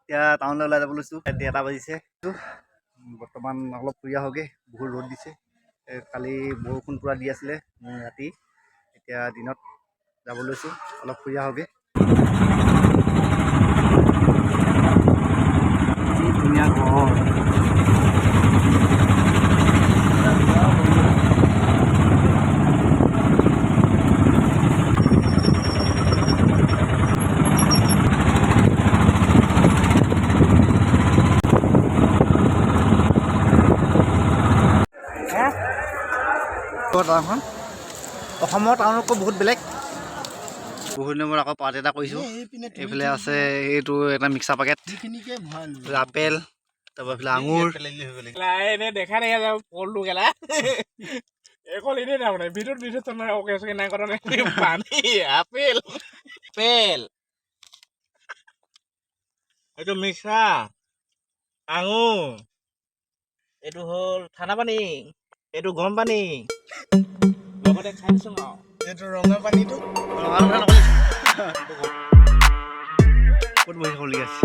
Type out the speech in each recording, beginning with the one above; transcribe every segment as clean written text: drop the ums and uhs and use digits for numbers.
এতিয়া টাউনলৈ ওলাই যাব লৈছোঁ। 1:00 বাজিছে। বৰ্তমান অলপ ফুৰি আহোঁগৈ। বহুত ৰ'দ দিছে। কালি বৰষুণ পূৰা দি আছিলে ৰাতি। এতিয়া দিনত যাব লৈছোঁ, অলপ ফুৰি আহোঁগৈ। ধুনীয়া ঘৰ। টাউনখন অসমৰ টাউনতকৈ বহুত বেলেগ। বহুত দিনৰ আকৌ পাৰ্ট এটা কৰিছোঁ। এইফালে আছে এইটো এটা মিক্সাৰ পেকেট, আপেল, তাৰপৰা এইফালে আঙুৰ। এনে দেখা দেখা যাও পলটো গেলা একল এনেই না মানে ভিতৰত ভিতৰত নাই ওকে ওকে নাই কৰা নাই পানী আপেল আপেল এইটো মিক্সাৰ আঙুৰ এইটো হ'ল ঠাণ্ডা পানী এইটো গৰম পানী লগতে খাই দিছো আৰু এইটো ৰঙা পানীটো ক'ত বহি খাবলগীয়া আছে।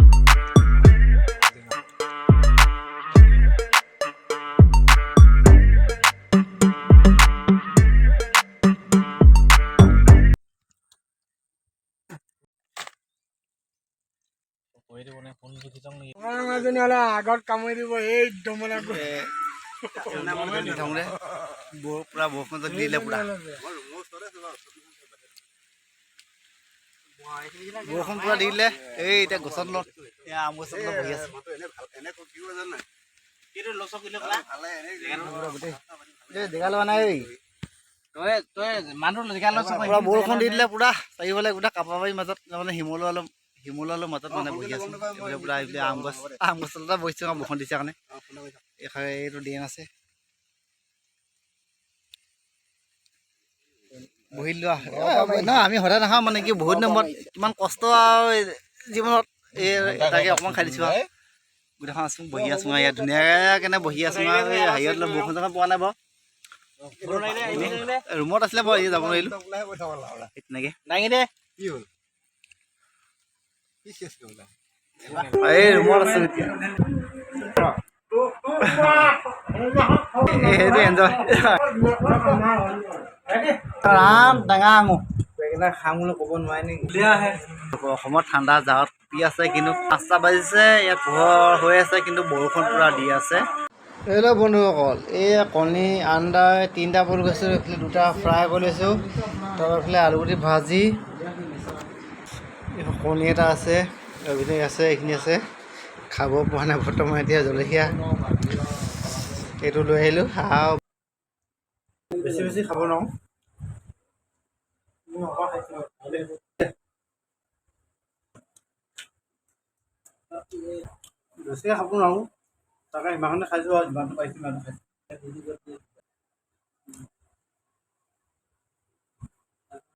আগত কামুৰি দিব এই দমলা পুৰা বৰষুণ দিলে পুৰা বৰষুণ পুৰা দি দিলে। এই এতিয়া গছত লত আম গছত বহি আছে। জেগা লোৱা নাই পুৰা বৰষুণ দি দিলে পুৰা চাৰিওফালে গোটেই কাপোৰ বাৰীৰ মাজত মানে শিমলুৱালৰ মাজত মানে বহি আছো। পুৰা এইফালে আম গছ তলতে বহিছো আৰু বৰষুণ দিছে কাৰণে। এইটো ড্ৰেইন আছে বহি লোৱা নহয়। আমি সদায় নাখাওঁ মানে কি বহুত দিনৰ মূৰত কিমান কষ্ট আৰু জীৱনত এই তাকে অকণমান খাই দিছোঁ আৰু গোটেইখন আছোঁ বহি আছোঁ আৰু ইয়াত ধুনীয়াকৈ বহি আছোঁ আৰু হেৰিয়ত বৰষুণ চৰষুণ পোৱা নাই বাৰু। ৰুমত আছিলে বাৰু যাব নোৱাৰিলোঁ তেনেকৈ দাঙি দে এই ৰুমত আছোঁ এতিয়া সেইটো এনজয় ৰাম টেঙা আঙুৰ খাম বুলি ক'ব নোৱাৰি নেকি। অসমত ঠাণ্ডা জাৰত পি আছে কিন্তু 5টা বাজিছে ইয়াত পোহৰ হৈ আছে কিন্তু বৰষুণ পূৰা দি আছে। হেল্ল' বন্ধুসকল, এই কণী আন্দা 3টা বইল কৰিছোঁ। এইফালে 2টা ফ্ৰাই কৰি লৈছোঁ। তাৰপৰা এইফালে আলুগুটি ভাজি, কণী এটা আছে, এইপিনে আছে, এইখিনি আছে। খাব পৰা নাই বৰ্তমান এতিয়া জলকীয়া এইটো লৈ আহিলোঁ। বেছি বেছি খাব নোৱাৰোঁ। বেছিকৈ খাব নোৱাৰোঁ। তাকে সিমানখনে খাইছোঁ আৰু যিমানটো পাৰিছোঁ সিমানটো খাইছোঁ।